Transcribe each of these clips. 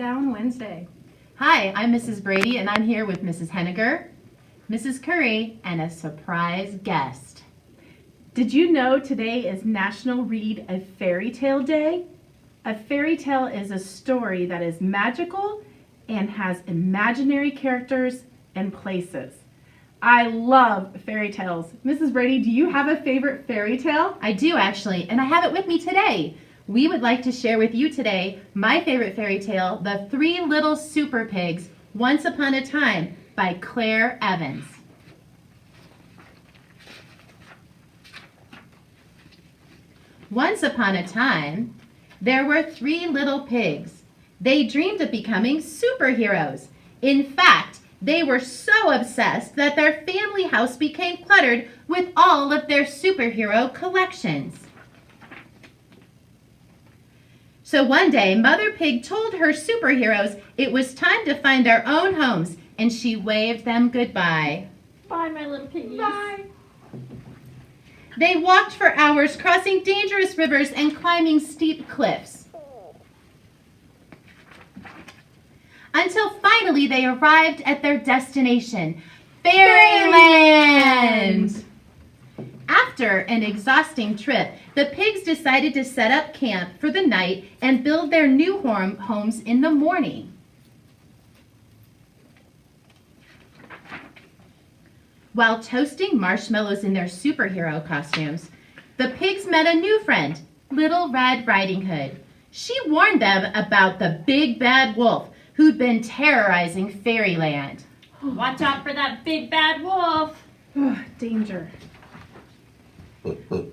Down Wednesday. Hi, I'm Mrs. Brady, and I'm here with Mrs. Henniger, Mrs. Curry, and a surprise guest. Did you know today is National Read a Fairy Tale Day? A fairy tale is a story that is magical and has imaginary characters and places. I love fairy tales. Mrs. Brady, do you have a favorite fairy tale? I do actually, and I have it with me today. We would like to share with you today my favorite fairy tale, The Three Little Super Pigs, Once Upon a Time by Claire Evans. Once upon a time, there were three little pigs. They dreamed of becoming superheroes. In fact, they were so obsessed that their family house became cluttered with all of their superhero collections. So one day, Mother Pig told her superheroes it was time to find their own homes, and she waved them goodbye. Bye, my little piggies. Bye. They walked for hours, crossing dangerous rivers and climbing steep cliffs. Until finally they arrived at their destination, Fairyland! After an exhausting trip, the pigs decided to set up camp for the night and build their new homes in the morning. While toasting marshmallows in their superhero costumes, the pigs met a new friend, Little Red Riding Hood. She warned them about the big bad wolf who'd been terrorizing Fairyland. Watch out for that big bad wolf. Danger.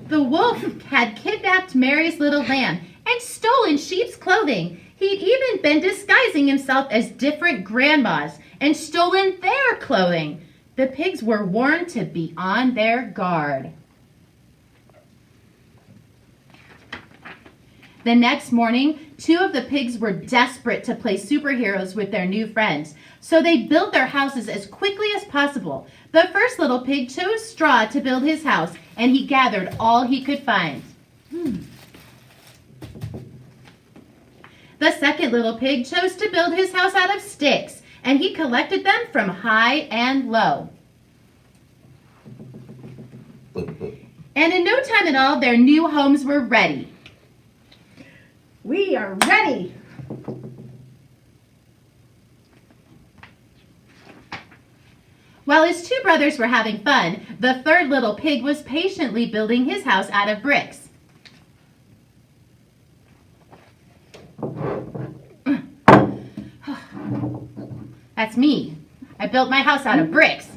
The wolf had kidnapped Mary's little lamb and stolen sheep's clothing. He'd even been disguising himself as different grandmas and stolen their clothing. The pigs were warned to be on their guard. The next morning, two of the pigs were desperate to play superheroes with their new friends, so they built their houses as quickly as possible. The first little pig chose straw to build his house, and he gathered all he could find. The second little pig chose to build his house out of sticks, and he collected them from high and low. And in no time at all, their new homes were ready. We are ready. While his two brothers were having fun, the third little pig was patiently building his house out of bricks. That's me. I built my house out of bricks.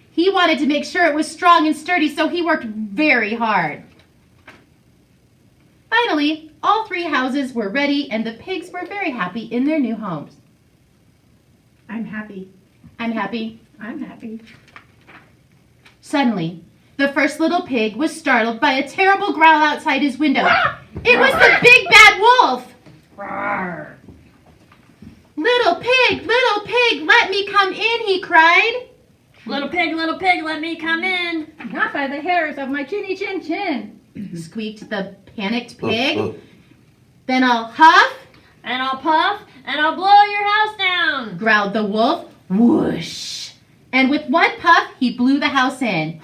He wanted to make sure it was strong and sturdy, so he worked very hard. Finally, all three houses were ready, and the pigs were very happy in their new homes. I'm happy. I'm happy. I'm happy. Suddenly, the first little pig was startled by a terrible growl outside his window. It was the big bad wolf! Little pig, let me come in, he cried. Little pig, let me come in. Not by the hairs of my chinny chin chin. Squeaked the panicked pig. Then I'll huff, And I'll puff, and I'll blow your house down. growled the wolf. Whoosh! And with one puff, he blew the house in.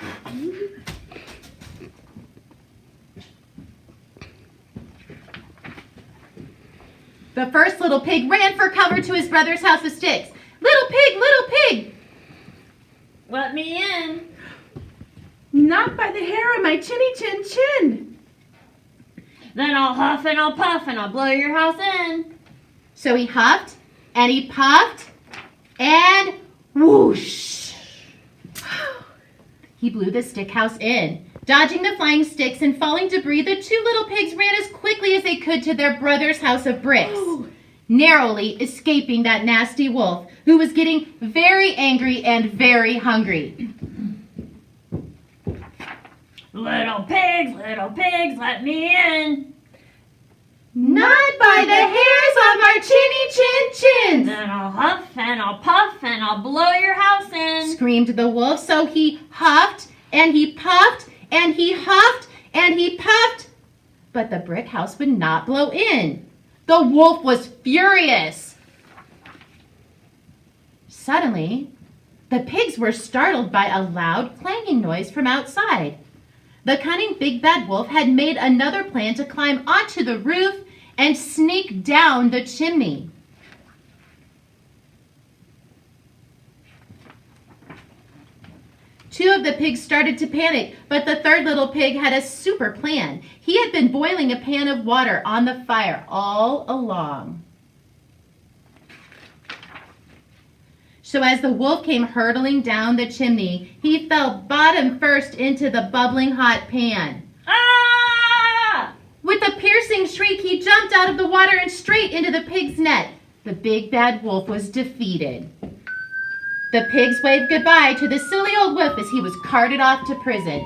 The first little pig ran for cover to his brother's house of sticks. Little pig, Let me in. Not by the hair of my chinny chin chin. Then I'll huff and I'll puff and I'll blow your house in. So he huffed, and he puffed, and whoosh! He blew the stick house in. Dodging the flying sticks and falling debris, the two little pigs ran as quickly as they could to their brother's house of bricks, narrowly escaping that nasty wolf, who was getting very angry and very hungry. Little pigs, let me in. Not by the hairs of our chinny chin chins! Then I'll huff and I'll puff and I'll blow your house in. Screamed the wolf. So he huffed, and he puffed, and he huffed, and he puffed, but the brick house would not blow in. The wolf was furious. Suddenly, the pigs were startled by a loud clanging noise from outside. The cunning big bad wolf had made another plan to climb onto the roof and sneak down the chimney. Two of the pigs started to panic, but the third little pig had a super plan. He had been boiling a pan of water on the fire all along. So as the wolf came hurtling down the chimney, he fell bottom first into the bubbling hot pan. Ah! With a piercing shriek, he jumped out of the water and straight into the pig's net. The big bad wolf was defeated. The pigs waved goodbye to the silly old wolf as he was carted off to prison.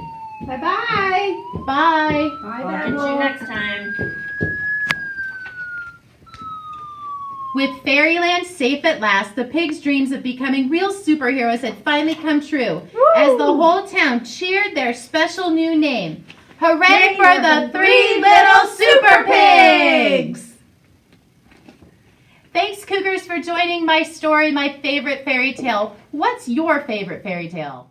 Bye-bye. Bye. Bye, I'll Bad get you Wolf. next time. With Fairyland safe at last, the pigs' dreams of becoming real superheroes had finally come true, as the whole town cheered their special new name. Hooray for the three little super pigs! Thanks, Cougars, for joining my story, my favorite fairy tale. What's your favorite fairy tale?